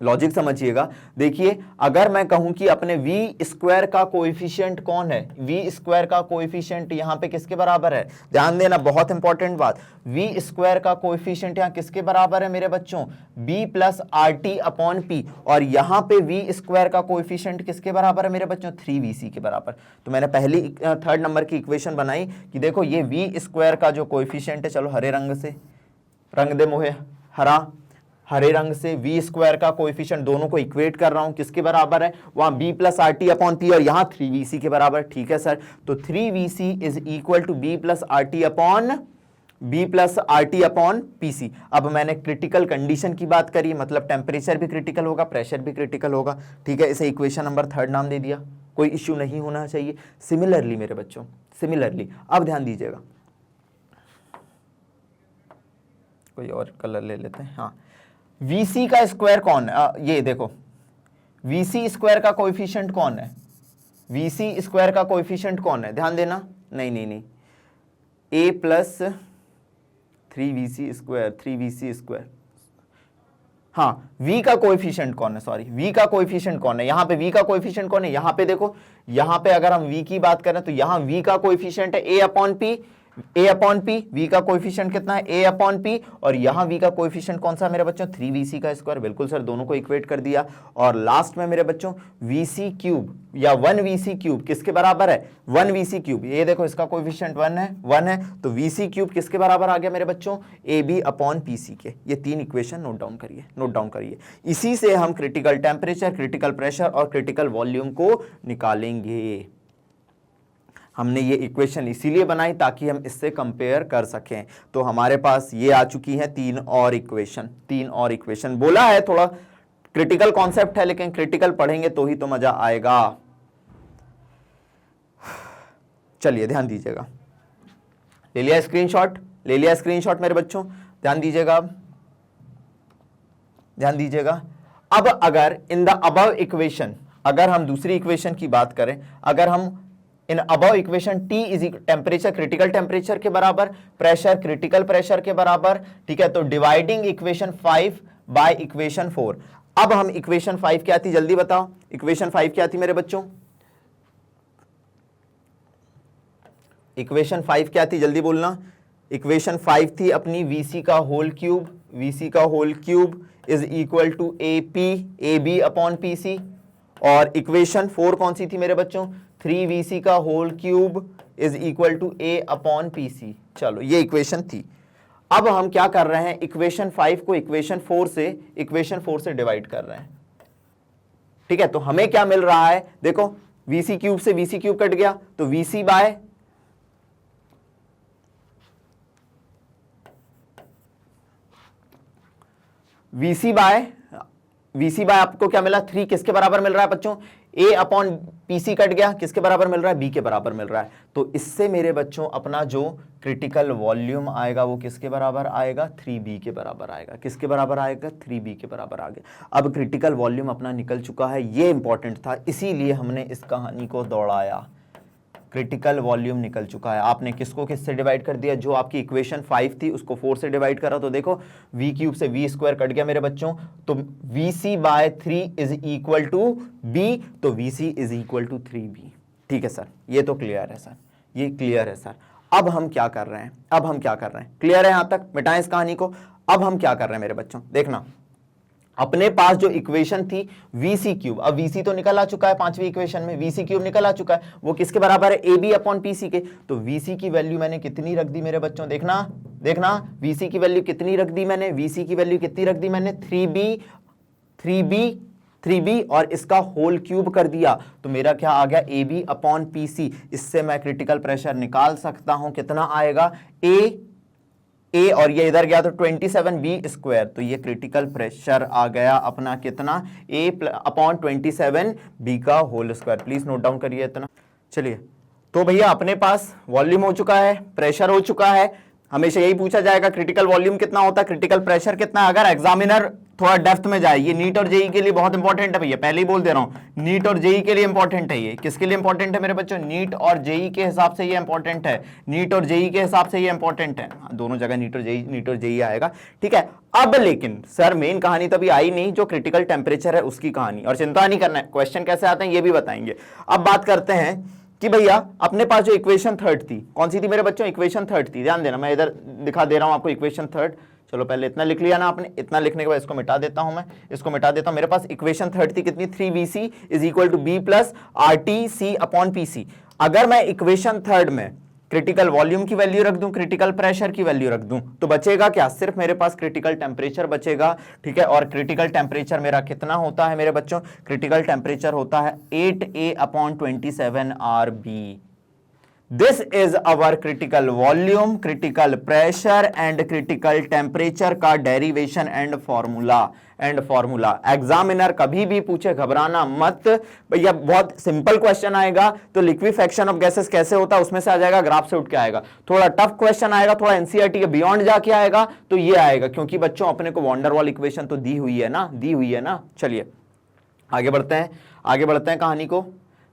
लॉजिक समझिएगा। देखिए, अगर मैं कहूं कि अपने v स्क्वायर का कोएफिशिएंट कौन है, v स्क्वायर का कोएफिशिएंट यहां पे किसके बराबर है? ध्यान देना, बहुत इंपॉर्टेंट बात, v स्क्वायर का कोएफिशिएंट यहां किसके बराबर है मेरे बच्चों? b plus r t upon P. और यहां पे v स्क्वायर का कोएफिशिएंट किसके बराबर है मेरे बच्चों? 3vc के बराबर। तो मैंने पहली 3rd नंबर की इक्वेशन बनाई कि देखो ये v स्क्वायर का जो कोएफिशिएंट है, चलो हरे रंग से रंग दे मोहे, हरे रंग से v स्क्वायर का कोएफिशिएंट दोनों को इक्वेट कर रहा हूं, किसके बराबर है? वहां b plus r t upon P और यहां 3vc के बराबर। ठीक है सर, तो 3vc is equal to b plus r t upon pc. अब मैंने क्रिटिकल कंडीशन की बात करी, मतलब टेम्परेचर भी क्रिटिकल होगा, प्रेशर भी क्रिटिकल होगा। ठीक है, इसे इक्वेशन नंबर 3 नाम दे दिया, कोई इश्यू नहीं होना चाहिए। सिमिलरली मेरे बच्चों, सिमिलरली अब ध्यान दीजिएगा, कोई और कलर ले लेते हैं। हाँ, VC का स्क्वायर कौन है? ये देखो, VC स्क्वायर का कोएफिशिएंट कौन है? VC स्क्वायर का कोएफिशिएंट कौन है? ध्यान देना, नहीं, a प्लस 3vc स्क्वायर। हाँ, v का कोएफिशिएंट कौन है? सॉरी, v का कोएफिशिएंट कौन है? यहां पे v का कोएफिशिएंट कौन है? यहां पे देखो, यहां पे अगर हम v की बात करें तो यहां v का कोएफिशिएंट है a अपॉन p। v का कोएफिशिएंट कितना है? a upon p। और यहां v का कोएफिशिएंट कौन सा मेरे बच्चों? 3vc का स्क्वायर। बिल्कुल सर, दोनों को इक्वेट कर दिया। और लास्ट में मेरे बच्चों vc क्यूब या 1vc क्यूब किसके बराबर है? 1vc क्यूब, ये देखो इसका कोएफिशिएंट 1 है, तो vc क्यूब किसके बराबर आ गया मेरे बच्चों? ab अपॉन pc के। ये 3 इक्वेशन नोट डाउन करिए। इसी से हम क्रिटिकल टेम्परेचर, क्रिटिकल प्रेशर और क्रिटिकल वॉल्यूम को निकालेंगे। हमने ये इक्वेशन इसीलिए बनाई ताकि हम इससे कंपेयर कर सकें। तो हमारे पास ये आ चुकी है 3 और इक्वेशन। बोला है थोड़ा क्रिटिकल कॉन्सेप्ट है, लेकिन क्रिटिकल पढ़ेंगे तो ही तो मजा आएगा। चलिए ध्यान दीजिएगा, ले लिया स्क्रीनशॉट मेरे बच्चों, ध्यान दीजिएगा। अब अगर इन द अबव इक्वेशन, अगर हम दूसरी इक्वेशन की बात करें, अगर हम in above equation T is temperature critical temperature के बराबर, प्रेशर क्रिटिकल प्रेशर के बराबर, ठीक है, तो डिवाइडिंग इक्वेशन 5 बाय इक्वेशन 4। अब हम इक्वेशन 5 क्या थी जल्दी बताओ? इक्वेशन 5 क्या थी मेरे बच्चों? इक्वेशन 5 क्या थी जल्दी बोलना? इक्वेशन 5 थी अपनी VC का whole cube is equal to AB upon PC। और इक्वेशन 4 कौन सी थी मेरे बच्चों? 3vc का whole cube is equal to a upon pc। चलो, ये इक्वेशन थी। अब हम क्या कर रहे हैं? इक्वेशन 5 को इक्वेशन 4 से डिवाइड कर रहे हैं। ठीक है, तो हमें क्या मिल रहा है? देखो, vc क्यूब से vc क्यूब कट गया, तो vc बाय आपको क्या मिला? 3 किसके बराबर मिल रहा है बच्चों? a अपॉन pc कट गया, किसके बराबर मिल रहा है? b के बराबर मिल रहा है। तो इससे मेरे बच्चों अपना जो क्रिटिकल वॉल्यूम आएगा वो किसके बराबर आएगा? 3b के बराबर आएगा। किसके बराबर आएगा? 3b के बराबर आ गया। अब क्रिटिकल वॉल्यूम अपना निकल चुका है, ये इंपॉर्टेंट था, इसीलिए हमने इस कहानी को दौड़ाया। क्रिटिकल वॉल्यूम निकल चुका है। आपने किसको किससे डिवाइड कर दिया? जो आपकी इक्वेशन 5 थी उसको 4 से डिवाइड करा, तो देखो v क्यूब से v स्क्वायर कट गया मेरे बच्चों, तो vc by 3 is equal to b, तो vc is equal to 3b। ठीक है सर, ये तो क्लियर है सर, ये क्लियर है सर। अब हम क्या कर रहे हैं? क्लियर है यहां तक? मिटाएं इस कहानी को। अब हम क्या कर रहे हैं मेरे बच्चों? देखना, अपने पास जो इक्वेशन थी वीसी क्यूब, अब वीसी तो निकल आ चुका है पांचवी इक्वेशन में, वीसी क्यूब निकल आ चुका है, वो किसके बराबर है, ए बी अपॉन पीसी के। तो वीसी की वैल्यू मैंने कितनी रख दी मेरे बच्चों, देखना देखना, वीसी की वैल्यू कितनी रख दी मैंने, वीसी की वैल्यू कितनी रख दी मैंने, 3b और इसका होल क्यूब कर दिया, तो मेरा क्या आ गया, ए बी अपॉन पीसी। इससे मैं क्रिटिकल प्रेशर निकाल सकता हूं, कितना आएगा, ए और ये इधर गया तो 27b², तो ये क्रिटिकल प्रेशर आ गया अपना कितना, ए अपॉन 27b का whole square. Please note down करिए इतना। चलिए, तो भैया अपने पास वॉल्यूम हो चुका है, प्रेशर हो चुका है, हमेशा यही पूछा जाएगा क्रिटिकल वॉल्यूम कितना होता है, क्रिटिकल प्रेशर कितना है। अगर एग्जामिनर थोड़ा डेप्थ में जाए, ये नीट और जेई के लिए बहुत इंपॉर्टेंट है भैया, पहले ही बोल दे रहा हूं, नीट और जेई के लिए इंपॉर्टेंट है। ये किसके लिए इंपॉर्टेंट है मेरे बच्चों, नीट और जेई के हिसाब से ये इंपॉर्टेंट है, नीट और जेई के हिसाब से ये इंपॉर्टेंट है, दोनों जगह नीट और जेई आएगा, ठीक है। अब लेकिन सर मेन कहानी तो अभी आई नहीं, जो क्रिटिकल टेम्परेचर है उसकी कहानी, और चिंता नहीं करना है, क्वेश्चन कैसे आते हैं ये भी बताएंगे। अब बात करते हैं कि भैया अपने पास जो इक्वेशन थर्ड थी, कौन सी थी मेरे बच्चों, इक्वेशन थर्ड थी, ध्यान देना, मैं इधर दिखा दे रहा हूं आपको इक्वेशन थर्ड। चलो पहले इतना लिख लिया ना आपने, इतना लिखने के बाद इसको मिटा देता हूं, मैं इसको मिटा देता हूं। मेरे पास इक्वेशन थर्ड थी कितनी, 3vc is equal to b plus rt c upon pc. अगर मैं इक्वेशन थर्ड में क्रिटिकल वॉल्यूम की वैल्यू रख दूं, क्रिटिकल प्रेशर की वैल्यू रख दूं, तो बचेगा क्या, सिर्फ मेरे पास क्रिटिकल टेम्परेचर बचेगा, ठीक है। और क्रिटिकल टेम्परेचर मेरा कितना होता है मेरे बच्चों, क्रिटिकल टेम्परेचर होता है 8a upon 27 RB। This is our critical volume, critical pressure and critical temperature का derivation and formula। एग्जामिनर कभी भी पूछे घबराना मत भैया, बहुत सिंपल क्वेश्चन आएगा तो लिक्विफेक्शन ऑफ गैसेस कैसे होता है उसमें से आ जाएगा, ग्राफ से उठ के आएगा। थोड़ा टफ क्वेश्चन आएगा, थोड़ा एनसीईआरटी के बियॉन्ड जाके आएगा तो ये आएगा, क्योंकि बच्चों अपने को वॉन डेर वाल इक्वेशन तो दी हुई है ना। चलिए आगे बढ़ते हैं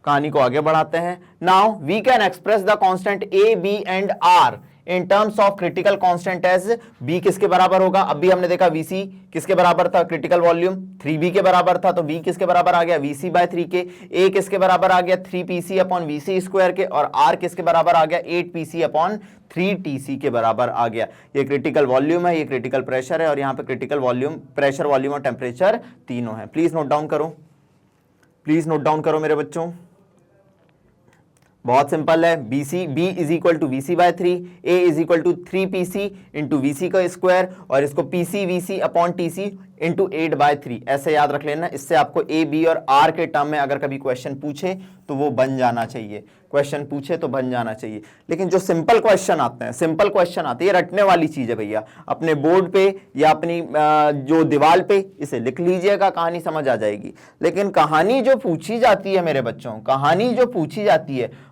कहानी को आगे बढ़ाते हैं। Now we can express the constant a b and r in terms of critical constant as b किसके बराबर होगा, अब भी हमने देखा वीसी किसके बराबर था, क्रिटिकल वॉल्यूम 3b के बराबर था, तो बी किसके बराबर आ गया, vc/3 के। ए किसके बराबर आ गया, 3pc अपॉन vc² के, और आर किसके बराबर आ गया, 8pc अपॉन 3tc के बराबर आ गया। ये क्रिटिकल वॉल्यूम है, ये क्रिटिकल प्रेशर है, और यहाँ पे क्रिटिकल वॉल्यूम, प्रेशर, वॉल्यूम और टेम्परेचर तीनों है। प्लीज नोट डाउन करो मेरे बच्चों, बहुत सिंपल है, b is equal to vc/3, a is equal to 3pc into vc का स्क्वायर, और इसको pc vc अपॉन tc इंटू 8/3 ऐसे याद रख लेना। इससे आपको ए बी और आर के टर्म में अगर कभी क्वेश्चन पूछे तो वो बन जाना चाहिए, लेकिन जो सिंपल क्वेश्चन आते हैं, ये रटने वाली चीज है भैया, अपने बोर्ड पे या अपनी जो दीवार पे इसे लिख लीजिएगा, कहानी समझ आ जाएगी। लेकिन कहानी जो पूछी जाती है मेरे बच्चों,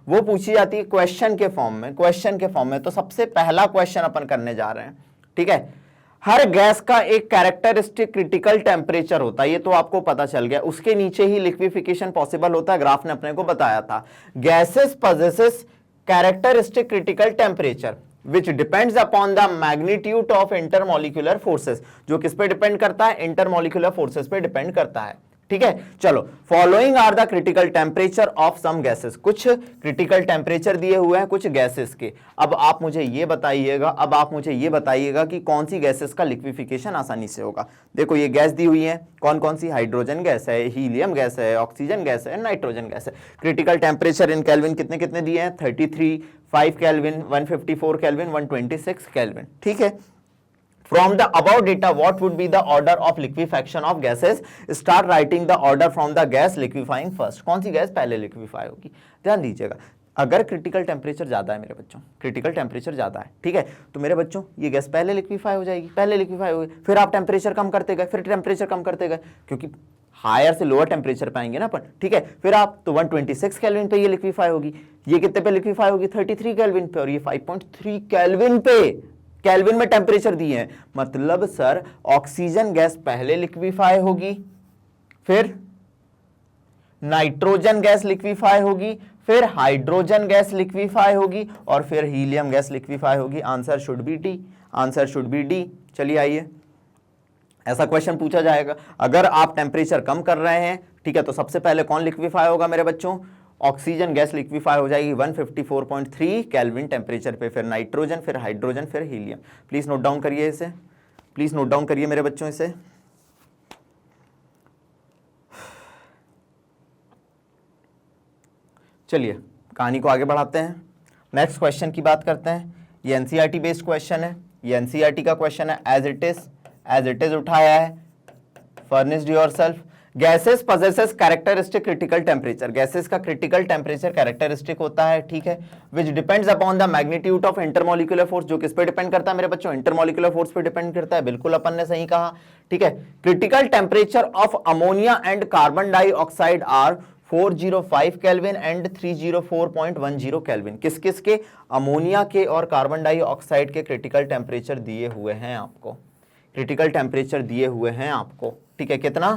वो पूछी जाती है क्वेश्चन के फॉर्म में। तो सबसे पहला क्वेश्चन अपन करने जा रहे हैं, ठीक है। हर गैस का एक कैरेक्टरिस्टिक क्रिटिकल टेम्परेचर होता है, ये तो आपको पता चल गया, उसके नीचे ही लिक्विफिकेशन पॉसिबल होता है, ग्राफ ने अपने को बताया था। Gases possesses characteristic critical temperature which depends upon the magnitude of intermolecular forces, जो किस पे डिपेंड करता है, इंटरमोलिकुलर फोर्सेस पे डिपेंड करता है, ठीक है। चलो, following are the critical temperature of some gases, कुछ क्रिटिकल टेम्परेचर दिए हुए हैं कुछ गैसेस के। अब आप मुझे ये बताइएगा कि कौन सी गैसेस का लिक्विफिकेशन आसानी से होगा। देखो ये गैस दी हुई है, कौन सी, हाइड्रोजन गैस है, हीलियम गैस है, ऑक्सीजन गैस है, नाइट्रोजन गैस है। क्रिटिकल टेम्परेचर इन केल्विन कितने दिए हैं, 33, 5 केल्विन, 154 केल्विन, 126 केल्विन, ठीक है। From the above data, what would be the order of liquefaction of gases? Start writing the order from the gas liquefying first. कौन सी गैस पहले लिक्विफाई होगी, ध्यान दीजिएगा। अगर क्रिटिकल टेम्परेचर ज्यादा है मेरे बच्चों, ठीक है, तो मेरे बच्चों ये गैस पहले लिक्विफाई हो जाएगी, फिर आप टेम्परेचर कम करते गए, क्योंकि हायर से लोअर टेम्परेचर पे आएंगे ना अपन, ठीक है। फिर आप तो 126 केल्विन पे ये लिक्विफाई होगी, ये कितने पे लिक्विफाई होगी, 33 केल्विन पे, और ये 5.3 केल्विन पे, केल्विन में टेम्परेचर दिए हैं, मतलब सर ऑक्सीजन गैस पहले लिक्विफाई होगी, फिर नाइट्रोजन गैस लिक्विफाई होगी, फिर हाइड्रोजन गैस लिक्विफाई होगी, और फिर हीलियम गैस लिक्विफाई होगी। Answer should be D. चलिए आइए, ऐसा क्वेश्चन पूछा जाएगा। अगर आप टेम्परेचर कम कर रहे हैं, ठीक है, तो सबसे पहले कौन लिक्विफाई होगा मेरे बच्चों, ऑक्सीजन गैस लिक्विफाई हो जाएगी 154.3 केल्विन टेम्परेचर पे, फिर नाइट्रोजन, फिर हाइड्रोजन, फिर हीलियम। प्लीज नोट डाउन करिए मेरे बच्चों इसे। चलिए कहानी को आगे बढ़ाते हैं, नेक्स्ट क्वेश्चन की बात करते हैं। ये एनसीईआरटी बेस्ड क्वेश्चन है, ये एनसीईआरटी का क्वेश्चन है। एज इट इज उठाया है। Furnished yourself, gases possesses characteristic critical temperature, gases का क्रिटिकल टेम्परेचर कैरेक्टरिस्टिक होता है, ठीक है, which depends upon the magnitude of intermolecular force, जो किस पे डिपेंड करता है मेरे बच्चों, इंटरमोलिकुलर फोर्स पे डिपेंड करता है, बिल्कुल अपन ने सही कहा, ठीक है। Critical temperature of ammonia and carbon dioxide are 405 kelvin and 304.10 kelvin, किस किस के, अमोनिया के और कार्बन डाइऑक्साइड के क्रिटिकल टेम्परेचर दिए हुए हैं आपको, क्रिटिकल टेम्परेचर दिए हुए हैं आपको, ठीक है, कितना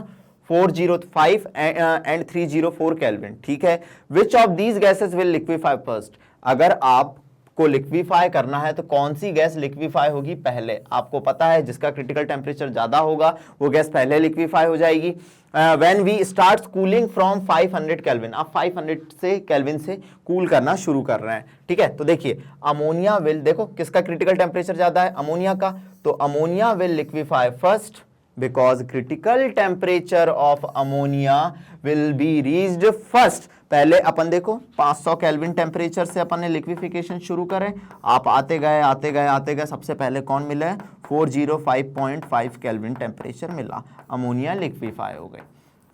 405 एंड 304 केल्विन, ठीक है। Which of these gases will liquefy first, अगर आपको लिक्विफाई करना है तो कौन सी गैस लिक्विफाई होगी पहले, आपको पता है जिसका क्रिटिकल टेम्परेचर ज्यादा होगा वो गैस पहले लिक्विफाई हो जाएगी। When we start cooling from 500 kelvin, आप 500 से केल्विन से कूल करना शुरू कर रहे हैं, ठीक है। तो देखिए अमोनिया विल, देखो किसका क्रिटिकल टेम्परेचर ज्यादा है, अमोनिया का, तो ammonia will liquefy first because critical temperature of ammonia will be reached first। पहले अपन देखो 500 केल्विन टेम्परेचर से अपन ने लिक्विफिकेशन शुरू करें, आप आते गए, सबसे पहले कौन मिला है, 405.5 केल्विन टेम्परेचर मिला, अमोनिया लिक्विफाई हो गई।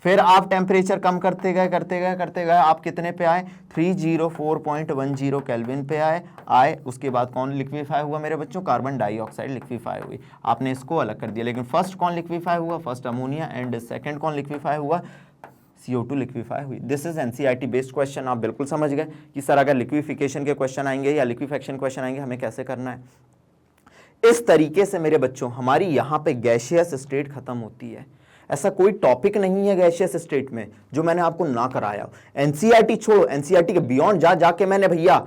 फिर आप टेम्परेचर कम करते गए, आप कितने पे आए, 304.10 केल्विन पे आए, उसके बाद कौन लिक्विफाई हुआ मेरे बच्चों, कार्बन डाइऑक्साइड लिक्विफाई हुई, आपने इसको अलग कर दिया, लेकिन फर्स्ट कौन लिक्विफाई हुआ, फर्स्ट अमोनिया, एंड सेकंड कौन लिक्विफाई हुआ, CO2 लिक्विफाई हुई। This is NCERT based question, आप बिल्कुल समझ गए कि सर अगर लिक्विफिकेशन के क्वेश्चन आएंगे या लिक्विफेक्शन क्वेश्चन आएंगे हमें कैसे करना है। इस तरीके से मेरे बच्चों हमारी यहाँ पे गैसियस स्टेट खत्म होती है, ऐसा कोई टॉपिक नहीं है गैसियस स्टेट में जो मैंने आपको ना कराया। एनसीईआरटी छोड़ो, एनसीईआरटी के बियॉन्ड जाके मैंने भैया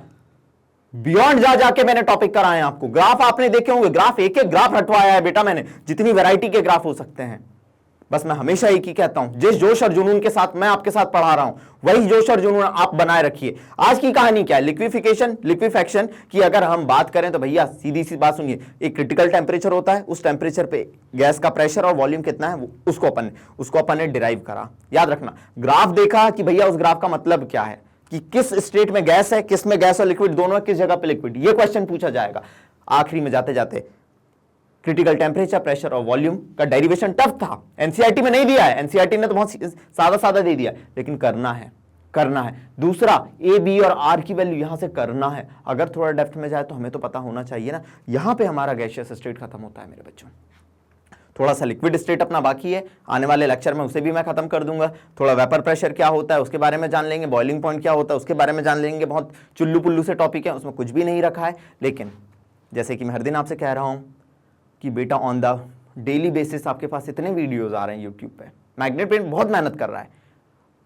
बियॉन्ड जाके मैंने टॉपिक कराए आपको। ग्राफ आपने देखे होंगे, ग्राफ एक ग्राफ हटवाया है बेटा मैंने, जितनी वैरायटी के ग्राफ हो सकते हैं। बस मैं हमेशा एक ही कहता हूं, जिस जोश और जुनून के साथ मैं आपके साथ पढ़ा रहा हूं वही जोश और जुनून आप बनाए रखिए। आज की कहानी क्या है, लिक्विफेक्शन की अगर हम बात करें तो भैया सीधी सी बात सुनिए, एक क्रिटिकल टेम्परेचर होता है, उस टेम्परेचर पे गैस का प्रेशर और वॉल्यूम कितना है उसको अपन ने डिराइव करा। याद रखना, ग्राफ देखा कि भैया उस ग्राफ का मतलब क्या है, कि किस स्टेट में गैस है, किस में गैस और लिक्विड दोनों, किस जगह पे लिक्विड, ये क्वेश्चन पूछा जाएगा। आखिरी में जाते जाते क्रिटिकल टेम्परेचर, प्रेशर और वॉल्यूम का डेरिवेशन टफ था, एनसीईआरटी में नहीं दिया है, एनसीईआरटी ने तो बहुत सादा दे दिया, लेकिन करना है। दूसरा ए बी और आर की वैल्यू यहां से करना है, अगर थोड़ा डेप्थ में जाए तो हमें तो पता होना चाहिए ना। यहां पे हमारा गैसियस स्टेट खत्म होता है मेरे बच्चों, थोड़ा सा लिक्विड स्टेट अपना बाकी है, आने वाले लेक्चर में उसे भी मैं खत्म कर दूंगा। थोड़ा वेपर प्रेशर क्या होता है उसके बारे में जान लेंगे, बॉइलिंग पॉइंट क्या होता है उसके बारे में जान लेंगे। बहुत चुल्लू पुल्लू से टॉपिक है, उसमें कुछ भी नहीं रखा है, लेकिन जैसे कि मैं हर दिन आपसे कह रहा हूं कि बेटा ऑन द डेली बेसिस आपके पास इतने वीडियोस आ रहे हैं यूट्यूब पे, मैग्नेट पेंट बहुत मेहनत कर रहा है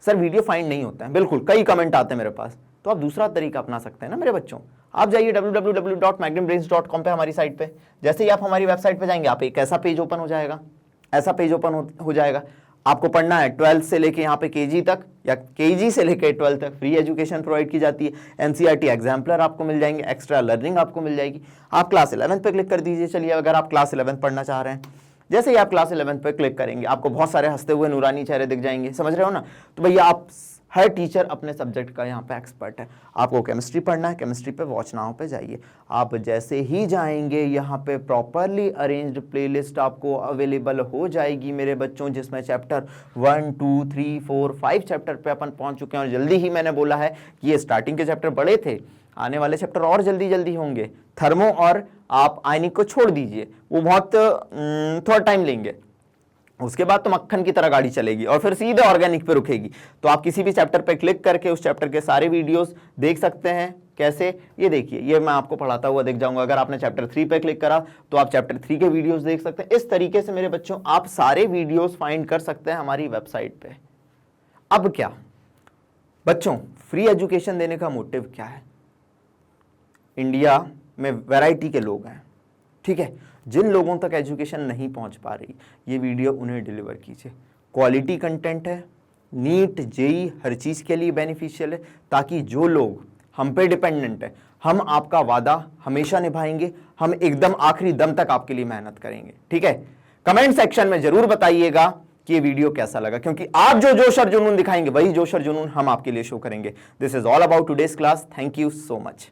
सर, वीडियो फाइंड नहीं होता है, बिल्कुल कई कमेंट आते हैं मेरे पास, तो आप दूसरा तरीका अपना सकते हैं ना मेरे बच्चों। आप जाइए www.magnetbrains.com पे हमारी साइट पे, जैसे ही आप हमारी वेबसाइट पे जाएंगे आप एक ऐसा पेज ओपन हो जाएगा, ऐसा पेज ओपन हो जाएगा। आपको पढ़ना है 12th से लेके यहाँ पे KG तक या KG से लेके 12th तक फ्री एजुकेशन प्रोवाइड की जाती है। एनसीईआरटी एग्जाम्पलर आपको मिल जाएंगे, एक्स्ट्रा लर्निंग आपको मिल जाएगी। आप क्लास 11 पे क्लिक कर दीजिए। चलिए अगर आप क्लास 11 पढ़ना चाह रहे हैं, जैसे ही आप क्लास 11 पे क्लिक करेंगे आपको बहुत सारे हंसते हुए नूरानी चेहरे दिख जाएंगे, समझ रहे हो ना। तो भैया आप हर टीचर अपने सब्जेक्ट का यहाँ पे एक्सपर्ट है। आपको केमिस्ट्री पढ़ना है, केमिस्ट्री पे वॉच नाउ पे जाइए। आप जैसे ही जाएंगे यहाँ पे प्रॉपरली अरेंज्ड प्लेलिस्ट आपको अवेलेबल हो जाएगी मेरे बच्चों, जिसमें चैप्टर 1 2 3 4 5 चैप्टर पे अपन पहुंच चुके हैं। और जल्दी ही मैंने बोला है कि ये स्टार्टिंग के चैप्टर बड़े थे, आने वाले चैप्टर और जल्दी होंगे। थर्मो और आप आयनिक को छोड़ दीजिए, वो बहुत थोड़ा टाइम लेंगे, उसके बाद तो मक्खन की तरह गाड़ी चलेगी और फिर सीधे ऑर्गेनिक पे रुकेगी। तो आप किसी भी चैप्टर पे क्लिक करके उस चैप्टर के सारे वीडियोस देख सकते हैं। कैसे, ये देखिए, ये मैं आपको पढ़ाता हुआ देख जाऊंगा। अगर आपने चैप्टर 3 पे क्लिक करा तो आप चैप्टर 3 के वीडियोस देख सकते हैं। इस तरीके से मेरे बच्चों आप सारे वीडियोस फाइंड कर सकते हैं हमारी वेबसाइट पे। अब क्या बच्चों, फ्री एजुकेशन देने का मोटिव क्या है? इंडिया में वैरायटी के लोग हैं, ठीक है, जिन लोगों तक एजुकेशन नहीं पहुंच पा रही, ये वीडियो उन्हें डिलीवर कीजिए। क्वालिटी कंटेंट है, नीट जेई हर चीज़ के लिए बेनिफिशियल है, ताकि जो लोग हम पे डिपेंडेंट है, हम आपका वादा हमेशा निभाएंगे, हम एकदम आखिरी दम तक आपके लिए मेहनत करेंगे, ठीक है। कमेंट सेक्शन में जरूर बताइएगा कि ये वीडियो कैसा लगा, क्योंकि आप जो जोश और जुनून दिखाएंगे वही जोश और जुनून हम आपके लिए शो करेंगे। This is all about today's class. Thank you so much.